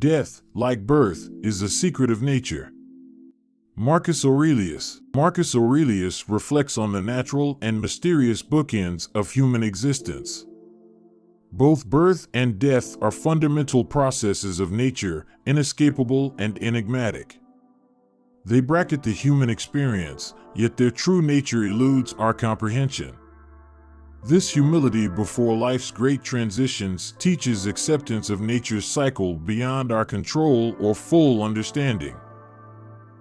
Death, like birth, is a secret of nature. Marcus Aurelius. Marcus Aurelius reflects on the natural and mysterious bookends of human existence. Both birth and death are fundamental processes of nature, inescapable and enigmatic. They bracket the human experience, yet their true nature eludes our comprehension. This humility before life's great transitions teaches acceptance of nature's cycle beyond our control or full understanding.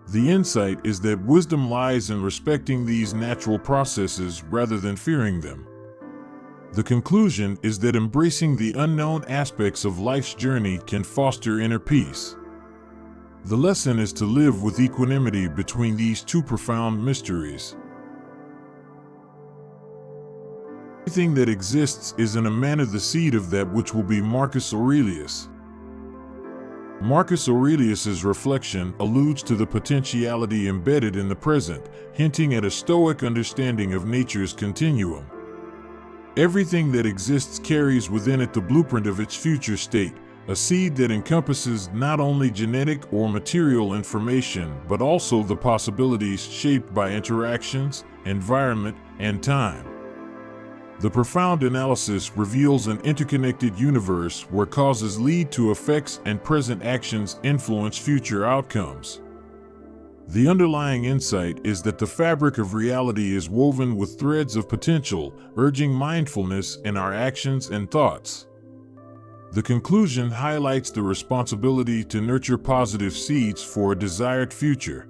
The insight is that wisdom lies in respecting these natural processes rather than fearing them. The conclusion is that embracing the unknown aspects of life's journey can foster inner peace. The lesson is to live with equanimity between these two profound mysteries. Everything that exists is in a manner the seed of that which will be. Marcus Aurelius. Marcus Aurelius's reflection alludes to the potentiality embedded in the present, hinting at a Stoic understanding of nature's continuum. Everything that exists carries within it the blueprint of its future state, a seed that encompasses not only genetic or material information but also the possibilities shaped by interactions, environment, and time. The profound analysis reveals an interconnected universe where causes lead to effects and present actions influence future outcomes. The underlying insight is that the fabric of reality is woven with threads of potential, urging mindfulness in our actions and thoughts. The conclusion highlights the responsibility to nurture positive seeds for a desired future.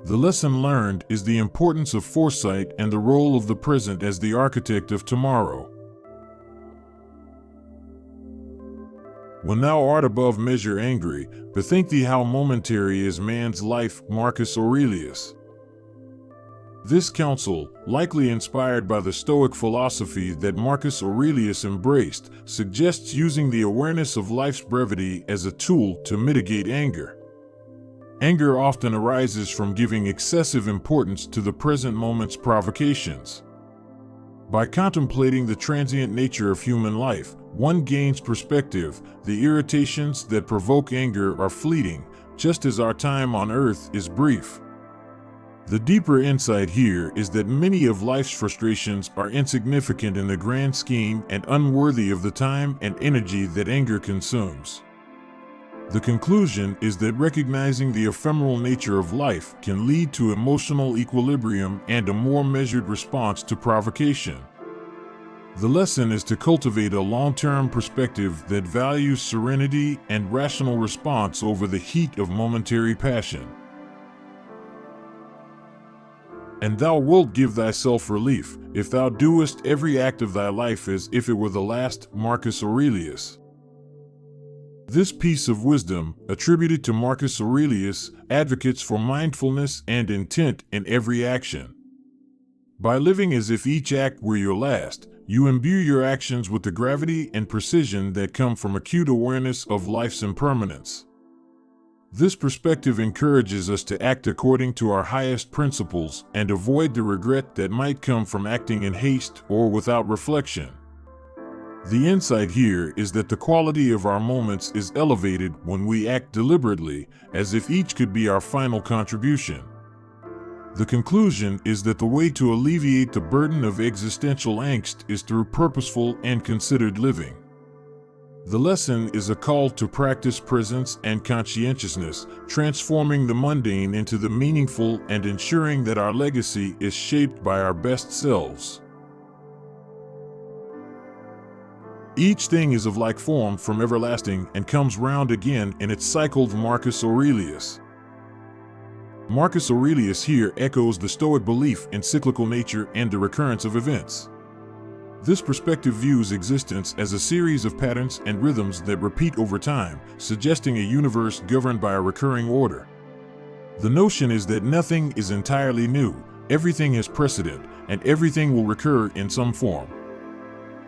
The lesson learned is the importance of foresight and the role of the present as the architect of tomorrow. When thou art above measure angry, bethink thee how momentary is man's life. Marcus Aurelius. This counsel, likely inspired by the Stoic philosophy that Marcus Aurelius embraced, suggests using the awareness of life's brevity as a tool to mitigate anger. Anger often arises from giving excessive importance to the present moment's provocations. By contemplating the transient nature of human life, one gains perspective. The irritations that provoke anger are fleeting, just as our time on earth is brief. The deeper insight here is that many of life's frustrations are insignificant in the grand scheme and unworthy of the time and energy that anger consumes. The conclusion is that recognizing the ephemeral nature of life can lead to emotional equilibrium and a more measured response to provocation. The lesson is to cultivate a long-term perspective that values serenity and rational response over the heat of momentary passion. And thou wilt give thyself relief, if thou doest every act of thy life as if it were the last. Marcus Aurelius. This piece of wisdom, attributed to Marcus Aurelius, advocates for mindfulness and intent in every action. By living as if each act were your last, you imbue your actions with the gravity and precision that come from acute awareness of life's impermanence. This perspective encourages us to act according to our highest principles and avoid the regret that might come from acting in haste or without reflection. The insight here is that the quality of our moments is elevated when we act deliberately, as if each could be our final contribution. The conclusion is that the way to alleviate the burden of existential angst is through purposeful and considered living. The lesson is a call to practice presence and conscientiousness, transforming the mundane into the meaningful and ensuring that our legacy is shaped by our best selves. Each thing is of like form from everlasting and comes round again in its cycle. Marcus Aurelius. Marcus Aurelius here echoes the Stoic belief in cyclical nature and the recurrence of events. This perspective views existence as a series of patterns and rhythms that repeat over time, suggesting a universe governed by a recurring order. The notion is that nothing is entirely new, everything has precedent, and everything will recur in some form.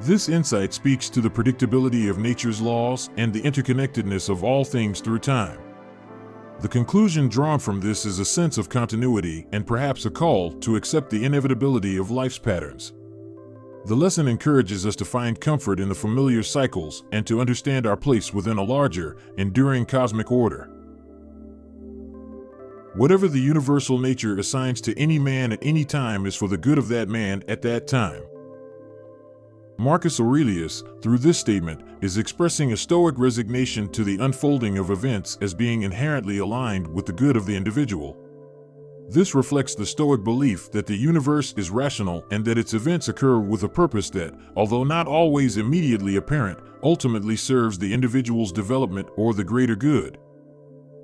This insight speaks to the predictability of nature's laws and the interconnectedness of all things through time. The conclusion drawn from this is a sense of continuity and perhaps a call to accept the inevitability of life's patterns. The lesson encourages us to find comfort in the familiar cycles and to understand our place within a larger, enduring cosmic order. Whatever the universal nature assigns to any man at any time is for the good of that man at that time. Marcus Aurelius, through this statement, is expressing a Stoic resignation to the unfolding of events as being inherently aligned with the good of the individual. This reflects the Stoic belief that the universe is rational and that its events occur with a purpose that, although not always immediately apparent, ultimately serves the individual's development or the greater good.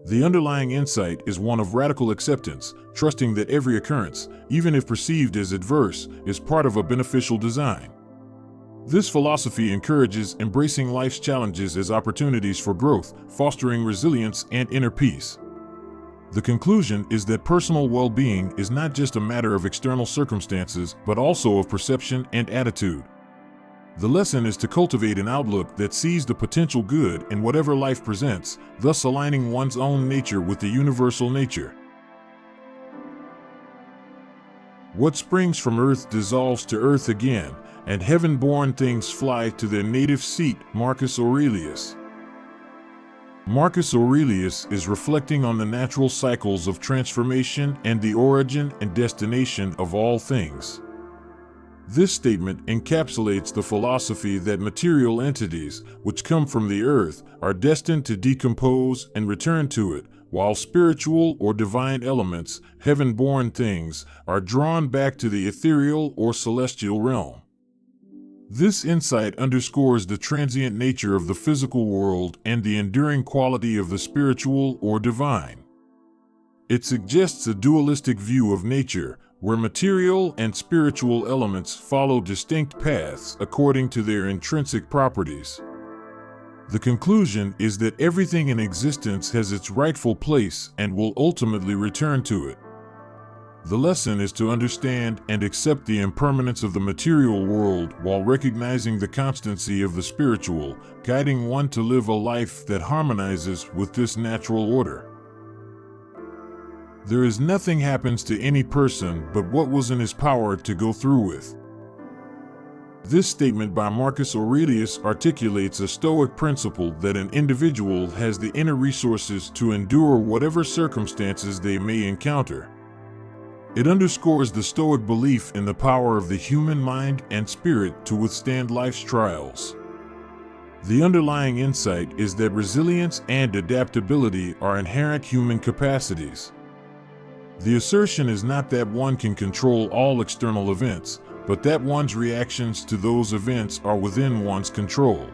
The underlying insight is one of radical acceptance, trusting that every occurrence, even if perceived as adverse, is part of a beneficial design. This philosophy encourages embracing life's challenges as opportunities for growth, fostering resilience and inner peace. The conclusion is that personal well-being is not just a matter of external circumstances, but also of perception and attitude. The lesson is to cultivate an outlook that sees the potential good in whatever life presents, thus aligning one's own nature with the universal nature. What springs from earth dissolves to earth again, and heaven-born things fly to their native seat. Marcus Aurelius. Marcus Aurelius is reflecting on the natural cycles of transformation and the origin and destination of all things. This statement encapsulates the philosophy that material entities, which come from the earth, are destined to decompose and return to it, while spiritual or divine elements, heaven-born things, are drawn back to the ethereal or celestial realm. This insight underscores the transient nature of the physical world and the enduring quality of the spiritual or divine. It suggests a dualistic view of nature, where material and spiritual elements follow distinct paths according to their intrinsic properties. The conclusion is that everything in existence has its rightful place and will ultimately return to it. The lesson is to understand and accept the impermanence of the material world while recognizing the constancy of the spiritual, guiding one to live a life that harmonizes with this natural order. There is nothing happens to any person but what was in his power to go through with. This statement by Marcus Aurelius articulates a Stoic principle that an individual has the inner resources to endure whatever circumstances they may encounter. It underscores the Stoic belief in the power of the human mind and spirit to withstand life's trials. The underlying insight is that resilience and adaptability are inherent human capacities. The assertion is not that one can control all external events, but that one's reactions to those events are within one's control.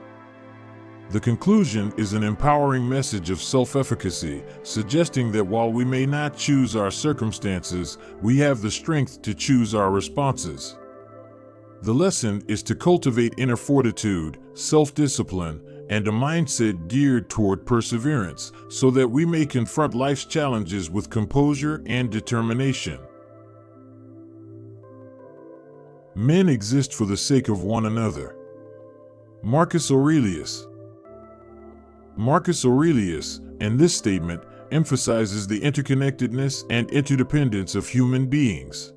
The conclusion is an empowering message of self-efficacy, suggesting that while we may not choose our circumstances, we have the strength to choose our responses. The lesson is to cultivate inner fortitude, self-discipline, and a mindset geared toward perseverance, so that we may confront life's challenges with composure and determination. Men exist for the sake of one another. Marcus Aurelius. Marcus Aurelius, in this statement, emphasizes the interconnectedness and interdependence of human beings.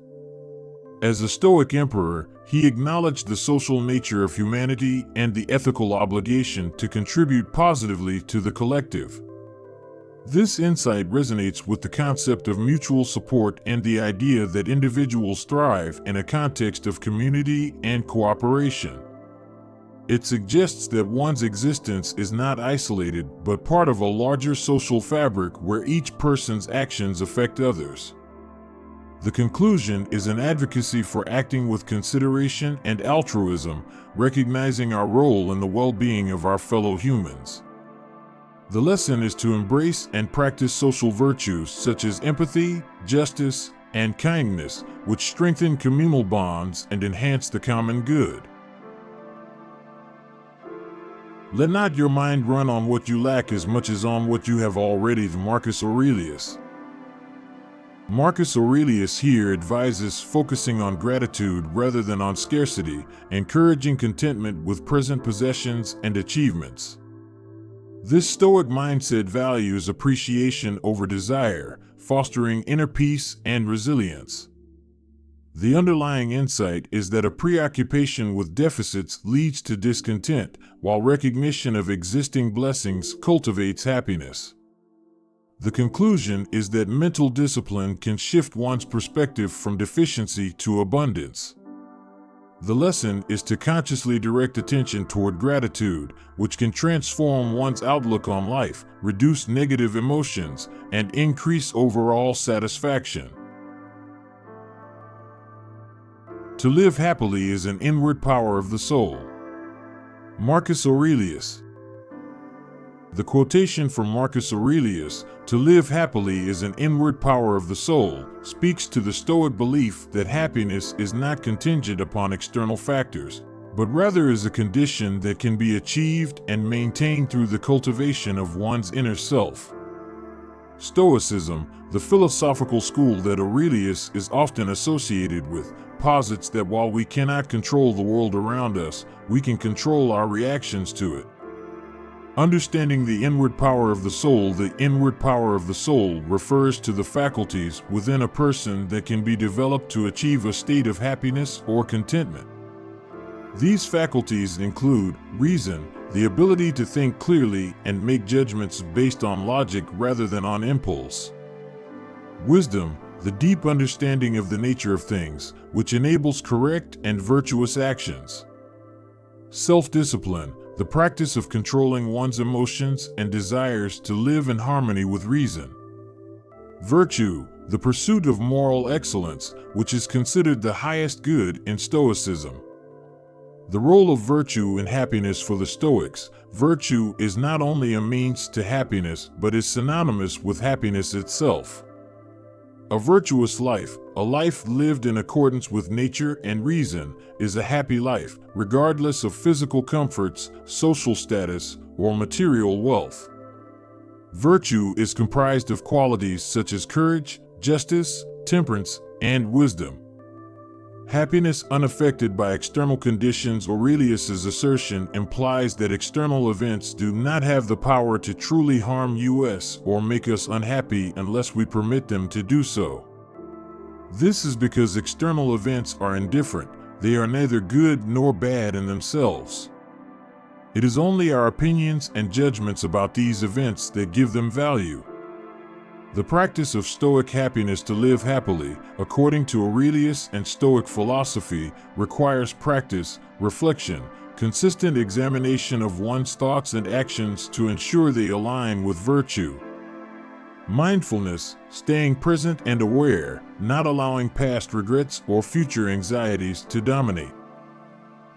As a Stoic emperor, he acknowledged the social nature of humanity and the ethical obligation to contribute positively to the collective. This insight resonates with the concept of mutual support and the idea that individuals thrive in a context of community and cooperation. It suggests that one's existence is not isolated but part of a larger social fabric where each person's actions affect others. The conclusion is an advocacy for acting with consideration and altruism, recognizing our role in the well-being of our fellow humans. The lesson is to embrace and practice social virtues such as empathy, justice, and kindness, which strengthen communal bonds and enhance the common good. Let not your mind run on what you lack as much as on what you have already. Marcus Aurelius. Marcus Aurelius here advises focusing on gratitude rather than on scarcity, encouraging contentment with present possessions and achievements. This Stoic mindset values appreciation over desire, fostering inner peace and resilience. The underlying insight is that a preoccupation with deficits leads to discontent, while recognition of existing blessings cultivates happiness. The conclusion is that mental discipline can shift one's perspective from deficiency to abundance. The lesson is to consciously direct attention toward gratitude, which can transform one's outlook on life, reduce negative emotions, and increase overall satisfaction. To live happily is an inward power of the soul. Marcus Aurelius. The quotation from Marcus Aurelius, "To live happily is an inward power of the soul," speaks to the Stoic belief that happiness is not contingent upon external factors, but rather is a condition that can be achieved and maintained through the cultivation of one's inner self. Stoicism, the philosophical school that Aurelius is often associated with, posits that while we cannot control the world around us, we can control our reactions to it. Understanding the inward power of the soul, the inward power of the soul refers to the faculties within a person that can be developed to achieve a state of happiness or contentment. These faculties include reason, the ability to think clearly and make judgments based on logic rather than on impulse. Wisdom, the deep understanding of the nature of things, which enables correct and virtuous actions. Self-discipline, the practice of controlling one's emotions and desires to live in harmony with reason. Virtue, the pursuit of moral excellence, which is considered the highest good in Stoicism. The role of virtue in happiness for the Stoics: virtue is not only a means to happiness, but is synonymous with happiness itself. A virtuous life, a life lived in accordance with nature and reason, is a happy life, regardless of physical comforts, social status, or material wealth. Virtue is comprised of qualities such as courage, justice, temperance, and wisdom. Happiness unaffected by external conditions. Aurelius's assertion implies that external events do not have the power to truly harm us or make us unhappy unless we permit them to do so. This is because external events are indifferent. They are neither good nor bad in themselves. It is only our opinions and judgments about these events that give them value. The practice of Stoic happiness, to live happily, according to Aurelius and Stoic philosophy, requires practice, reflection, consistent examination of one's thoughts and actions to ensure they align with virtue. Mindfulness, staying present and aware, not allowing past regrets or future anxieties to dominate.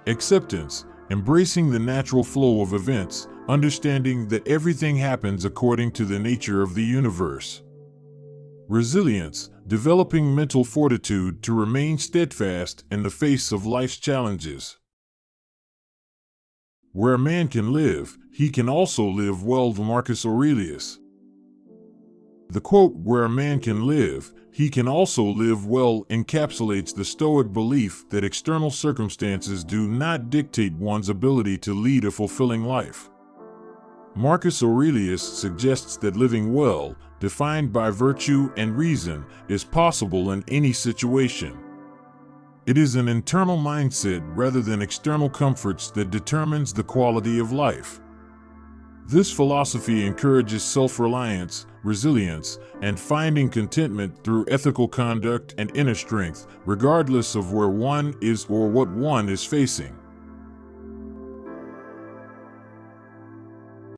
Acceptance, embracing the natural flow of events, understanding that everything happens according to the nature of the universe. Resilience, developing mental fortitude to remain steadfast in the face of life's challenges. Where a man can live, he can also live well. Marcus Aurelius. The quote, "Where a man can live, he can also live well," encapsulates the Stoic belief that external circumstances do not dictate one's ability to lead a fulfilling life. Marcus Aurelius suggests that living well, defined by virtue and reason, is possible in any situation. It is an internal mindset rather than external comforts that determines the quality of life. This philosophy encourages self-reliance, resilience, and finding contentment through ethical conduct and inner strength, regardless of where one is or what one is facing.